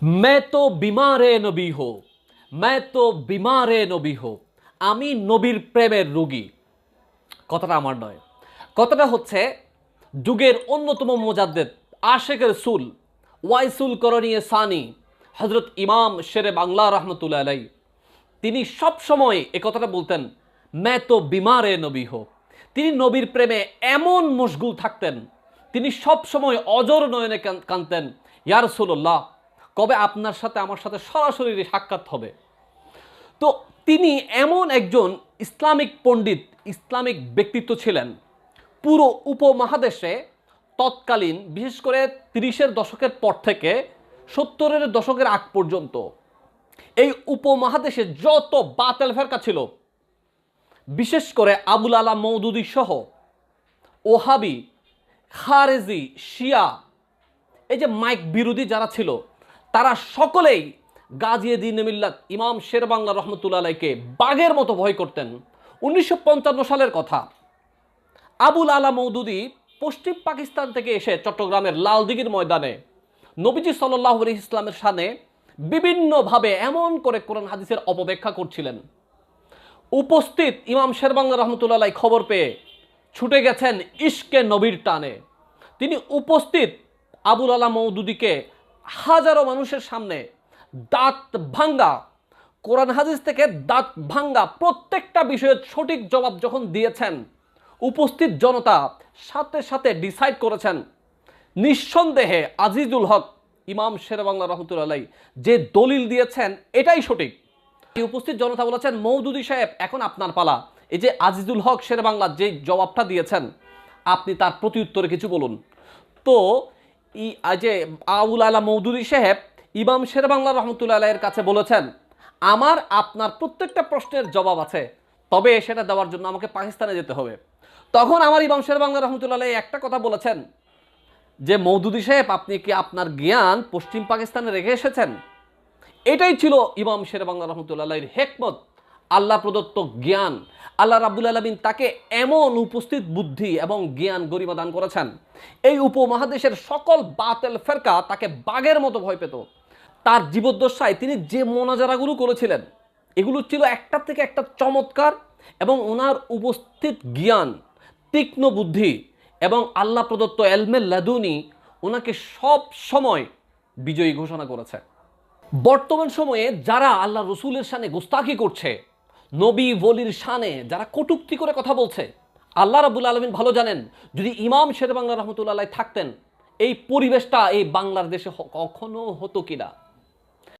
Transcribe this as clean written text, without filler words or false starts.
मैं तो बीमारे नबी हो, मैं तो बीमारे নবী হো, আমি নবীর প্রেমের রোগী। কথাটা আমার নয়, কথাটা হচ্ছে যুগের অন্যতম মুজাদ্দেদ আশেকের সুল ওয়াইসুল করণীয় সানি হজরত ইমাম শেরে বাংলা রহমতুল্লাহ আলাই। তিনি সব সময় এ কথাটা বলতেন, मैं तो बीमारे নবী হো। তিনি নবীর প্রেমে এমন মশগুল থাকতেন, তিনি সব সময় অজর নয়নে কাঁদতেন, ইয়া রাসূলুল্লাহ, কবে আপনার সাথে আমার সাথে সরাসরি সাক্ষাৎ হবে। তো তিনি এমন একজন ইসলামিক পণ্ডিত, ইসলামিক ব্যক্তিত্ব ছিলেন। পুরো উপমহাদেশে তৎকালীন বিশেষ করে ৩০-এর দশকের পর থেকে ৭০-এর দশকের আগ পর্যন্ত এই উপমহাদেশে যত বাতিল ফেরকা ছিল, বিশেষ করে আবুল আলা মওদুদি সহ ওহাবি, খারেজি, শিয়া, এই যে মাইক বিরোধী যারা ছিল, তারা সকলেই গাজী দ্বীন মিল্লাত ইমাম শেরবাংলা রহমতুল্লাহ আলাইকে বাঘের মতো ভয় করতেন। ১৯৫৫ সালের কথা, আবুল আলা মওদুদি পশ্চিম পাকিস্তান থেকে এসে চট্টগ্রামের লালদিঘির ময়দানে নবীজি সাল্লাল্লাহু আলাইহি ইসলামের শানে বিভিন্নভাবে এমন করে কোরআন হাদিসের অপব্যাখ্যা করছিলেন। উপস্থিত ইমাম শেরবাংলা রহমতুল্লাহ আলাই খবর পেয়ে ছুটে গেছেন ইশকে নবীর টানে। তিনি উপস্থিত আবুল আলা মওদুদিকে হাজারো মানুষের সামনে দাঁত ভাঙ্গা, কোরআন হাদিস থেকে দাঁত ভাঙ্গা প্রত্যেকটা বিষয়ের সঠিক জবাব যখন দিয়েছেন, উপস্থিত জনতা সাথে সাথে ডিসাইড করেছেন নিঃসন্দেহে আজিজুল হক ইমাম শেরবাংলা রহমতুল্লাহ আলাই যে দলিল দিয়েছেন এটাই সঠিক। উপস্থিত জনতা বলেছেন, মওদুদি সাহেব, এখন আপনার পালা। এই যে আজিজুল হক শেরবাংলা যে জবাবটা দিয়েছেন, আপনি তার প্রতি উত্তরে কিছু বলুন। তো যে আবুল আলা মওদুদি সাহেব ইমাম শেরবাংলা রহমতুল্লাহ আলাইয়ের কাছে বলেছেন, আমার আপনার প্রত্যেকটা প্রশ্নের জবাব আছে, তবে সেটা দেওয়ার জন্য আমাকে পাকিস্তানে যেতে হবে। তখন আমার ইমাম শেরবাংলা রহমতুল্লাহ আলাই একটা কথা বলেছেন যে, মওদুদি সাহেব, আপনি কি আপনার জ্ঞান পশ্চিম পাকিস্তানে রেখে এসেছেন? এটাই ছিল ইমাম শেরবাংলা রহমতুল্লাহ আলাইয়ের হিকমত, আল্লাহ প্রদত্ত জ্ঞান। আল্লাহ রাব্বুল আলামিন তাকে এমন উপস্থিত বুদ্ধি এবং জ্ঞান গরিমা দান করেছেন, এই উপমহাদেশের সকল বাতিল ফেরকা তাকে বাঘের মতো ভয় পেত। তার জীবদ্দশায় তিনি যে মোনাজারাগুলো করেছিলেন, এগুলো ছিল একটার থেকে একটা চমৎকার, এবং ওনার উপস্থিত জ্ঞান, তীক্ষ্ণ বুদ্ধি এবং আল্লাহ প্রদত্ত এলমে লাদুনি ওনাকে সব সময় বিজয়ী ঘোষণা করেছে। বর্তমান সময়ে যারা আল্লাহ রসুলের শানে গোস্তাকি করছে, নবী ওলির শানে যারা কটূক্তি করে কথা বলছে, আল্লাহ রাব্বুল আলামিন ভালো জানেন, যদি ইমাম শেরবাংলা রহমতুল্লাহ আলাইহি থাকতেন, এই পরিবেশটা এই বাংলার দেশে কখনো হতো কিনা।